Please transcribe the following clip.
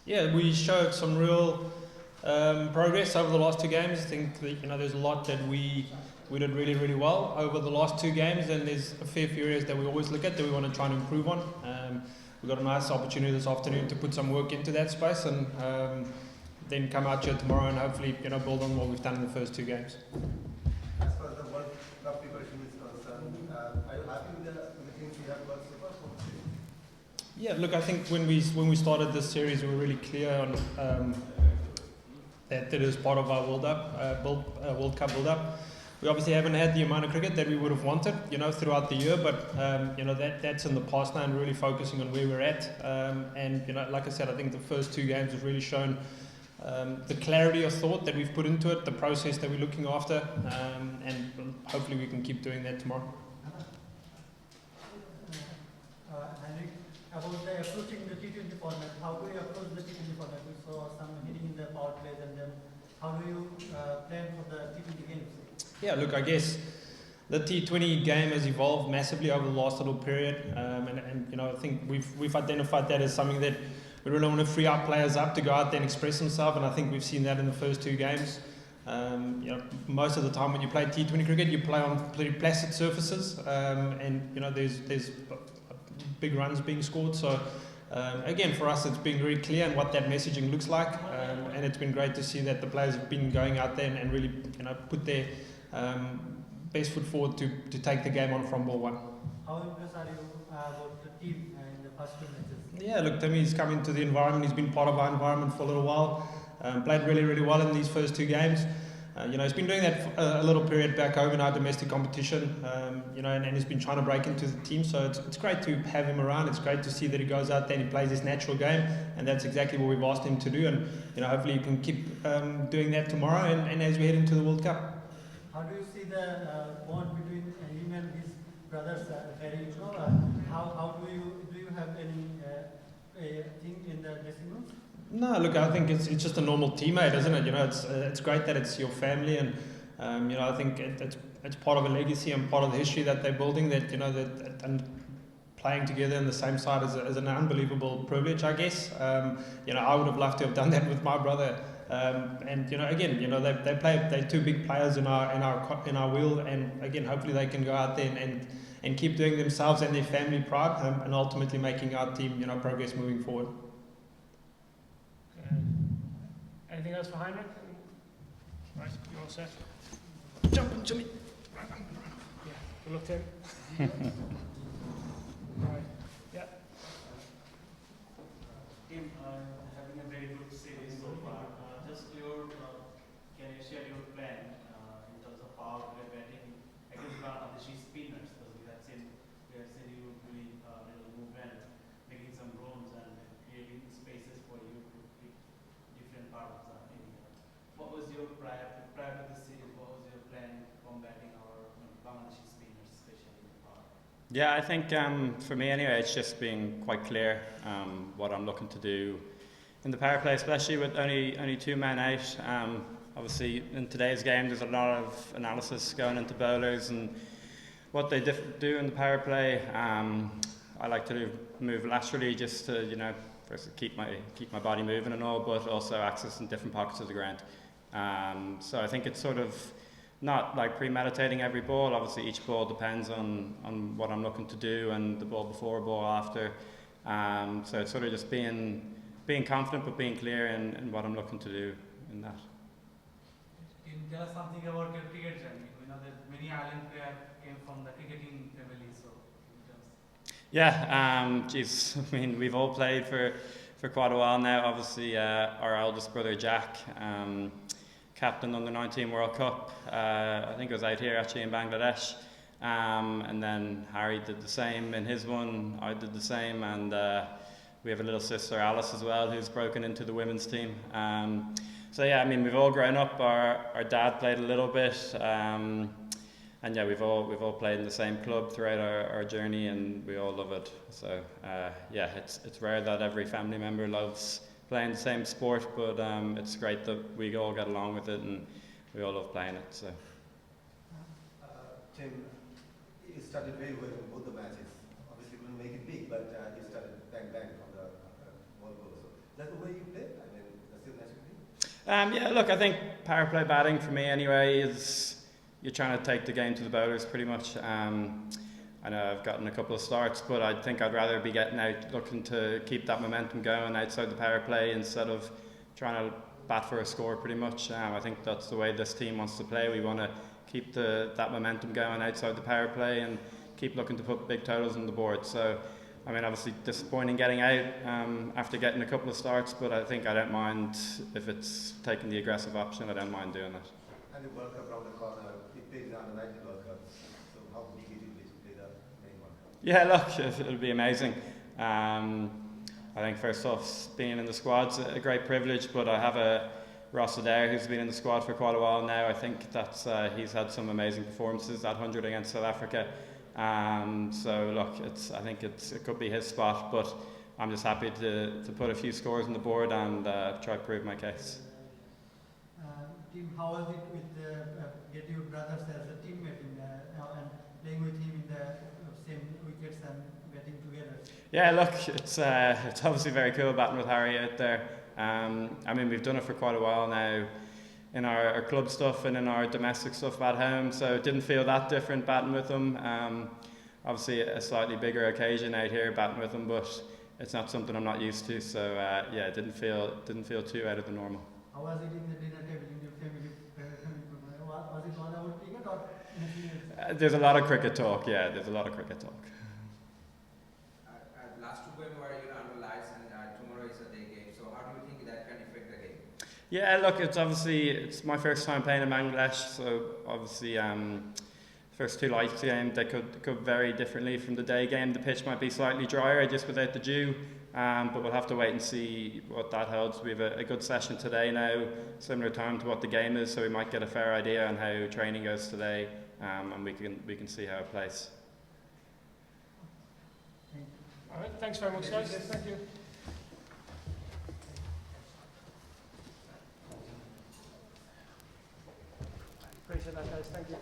Yeah, we showed some real progress over the last two games. I think that, there's a lot that we did really, really well over the last two games, and there's a fair few areas that we always look at that we want to try and improve on. We've got a nice opportunity this afternoon to put some work into that space, and then come out here tomorrow and hopefully build on what we've done in the first two games. As far as the World Cup preparation is concerned, are you happy with the things you have got so far? Yeah, look, I think when we started this series, we were really clear on that it is part of our World Cup build-up. We obviously haven't had the amount of cricket that we would have wanted, throughout the year, but that's in the past now, and really focusing on where we're at. And like I said, I think the first two games have really shown the clarity of thought that we've put into it, the process that we're looking after, and hopefully we can keep doing that tomorrow. Heinrich, about the approaching the T20 format, how do you approach the T20 format? We saw some hitting in the power plays, and then how do you plan for the T20 games? Yeah, look, I guess the T20 game has evolved massively over the last little period, and I think we've identified that as something that we really want to free our players up to go out there and express themselves, and I think we've seen that in the first two games. Most of the time when you play T20 cricket, you play on pretty placid surfaces, and there's big runs being scored. So again, for us, it's been very clear on what that messaging looks like, and it's been great to see that the players have been going out there and really put their best foot forward to take the game on from ball one. How impressed are you about the team in the first two matches? Yeah, look, Timmy's come into the environment. He's been part of our environment for a little while. Played really, really well in these first two games. He's been doing that for a little period back home in our domestic competition, and he's been trying to break into the team. So it's great to have him around. It's great to see that he goes out there and he plays his natural game, and that's exactly what we've asked him to do. And hopefully he can keep doing that tomorrow and as we head into the World Cup. How do you see the bond between him and his brothers? How do you have any thing in the dressing room? No, look, I think it's just a normal teammate, isn't it? It's great that it's your family, and I think it's part of a legacy and part of the history that they're building. That and playing together in the same side is an unbelievable privilege, I guess. I would have loved to have done that with my brother. And again, they're two big players in our wheel, and again, hopefully they can go out there and keep doing themselves and their family proud, and ultimately making our team progress moving forward. Anything else for Heinrich? Right, you all set? Jump into me. Yeah, good luck, Tim. Right, yeah. Tim, having a very good series so far. Can you share your plan in terms of power play batting against Bangladeshi spinners? Because we have seen you doing move well, making some runs and creating spaces for you to hit different parts of India. What was your prior to this series? What was your plan combating our Bangladeshi spinners, especially in the power? Yeah, I think for me anyway, it's just being quite clear what I'm looking to do in the power play, especially with only two men out. Obviously, in today's game, there's a lot of analysis going into bowlers and what they do in the power play. I like to move laterally just to first keep my body moving and all, but also accessing different pockets of the ground. So I think it's sort of not like premeditating every ball. Obviously, each ball depends on what I'm looking to do and the ball before, ball after. So it's sort of just being confident but being clear in what I'm looking to do in that. Can you tell us something about your cricket journey? We know that many Ireland players came from the cricketing family, so. Yeah, I mean, we've all played for quite a while now. Obviously, our eldest brother Jack, captain under 19 World Cup. I think it was out here actually in Bangladesh. And then Harry did the same in his one. I did the same, and we have a little sister Alice as well, who's broken into the women's team. So yeah, I mean, we've all grown up. Our dad played a little bit. And yeah, we've all played in the same club throughout our journey, and we all love it. So yeah, it's rare that every family member loves playing the same sport, but it's great that we all get along with it and we all love playing it. So. Tim, you started very well in both the matches. Obviously, couldn't make it big, but you started bang from the ball goal. So that's the way you play. Yeah, look, I think power play batting for me anyway is you're trying to take the game to the bowlers pretty much. I know I've gotten a couple of starts, but I think I'd rather be getting out looking to keep that momentum going outside the power play instead of trying to bat for a score pretty much. I think that's the way this team wants to play. We want to keep that momentum going outside the power play and keep looking to put big totals on the board. So, I mean, obviously disappointing getting out after getting a couple of starts, but I think I don't mind if it's taking the aggressive option. I don't mind doing that. And the World Cup around the corner, it plays the under-19 World Cup. So how big it is to play the main World Cup? Yeah, look, it'll be amazing. I think first off, being in the squad's a great privilege, but I have a Ross Adair who's been in the squad for quite a while now. I think that's he's had some amazing performances, that 100 against South Africa. So look, I think it could be his spot, but I'm just happy to put a few scores on the board and try to prove my case. Team, how was it with get your brothers as a teammate and playing with him in the same wickets and batting together? Yeah, look, it's obviously very cool batting with Harry out there. I mean, we've done it for quite a while now in our club stuff and in our domestic stuff at home, so it didn't feel that different batting with him. Obviously a slightly bigger occasion out here batting with him, but it's not something I'm not used to, so yeah, it didn't feel too out of the normal. How was it in the dinner table in your family? Was it all about cricket or anything else? There's a lot of cricket talk, yeah, there's a lot of cricket talk. Last 2 games were under lights and tomorrow is a day game, so how do you think that can affect the game? Yeah, look, it's my first time playing in Bangladesh, so obviously first 2 lights games they could vary differently from the day game. The pitch might be slightly drier just without the dew, but we'll have to wait and see what that holds. We have a good session today now, similar time to what the game is, so we might get a fair idea on how training goes today, and we can see how it plays. All right, thanks very much, guys. Thank you. Appreciate that, guys. Thank you.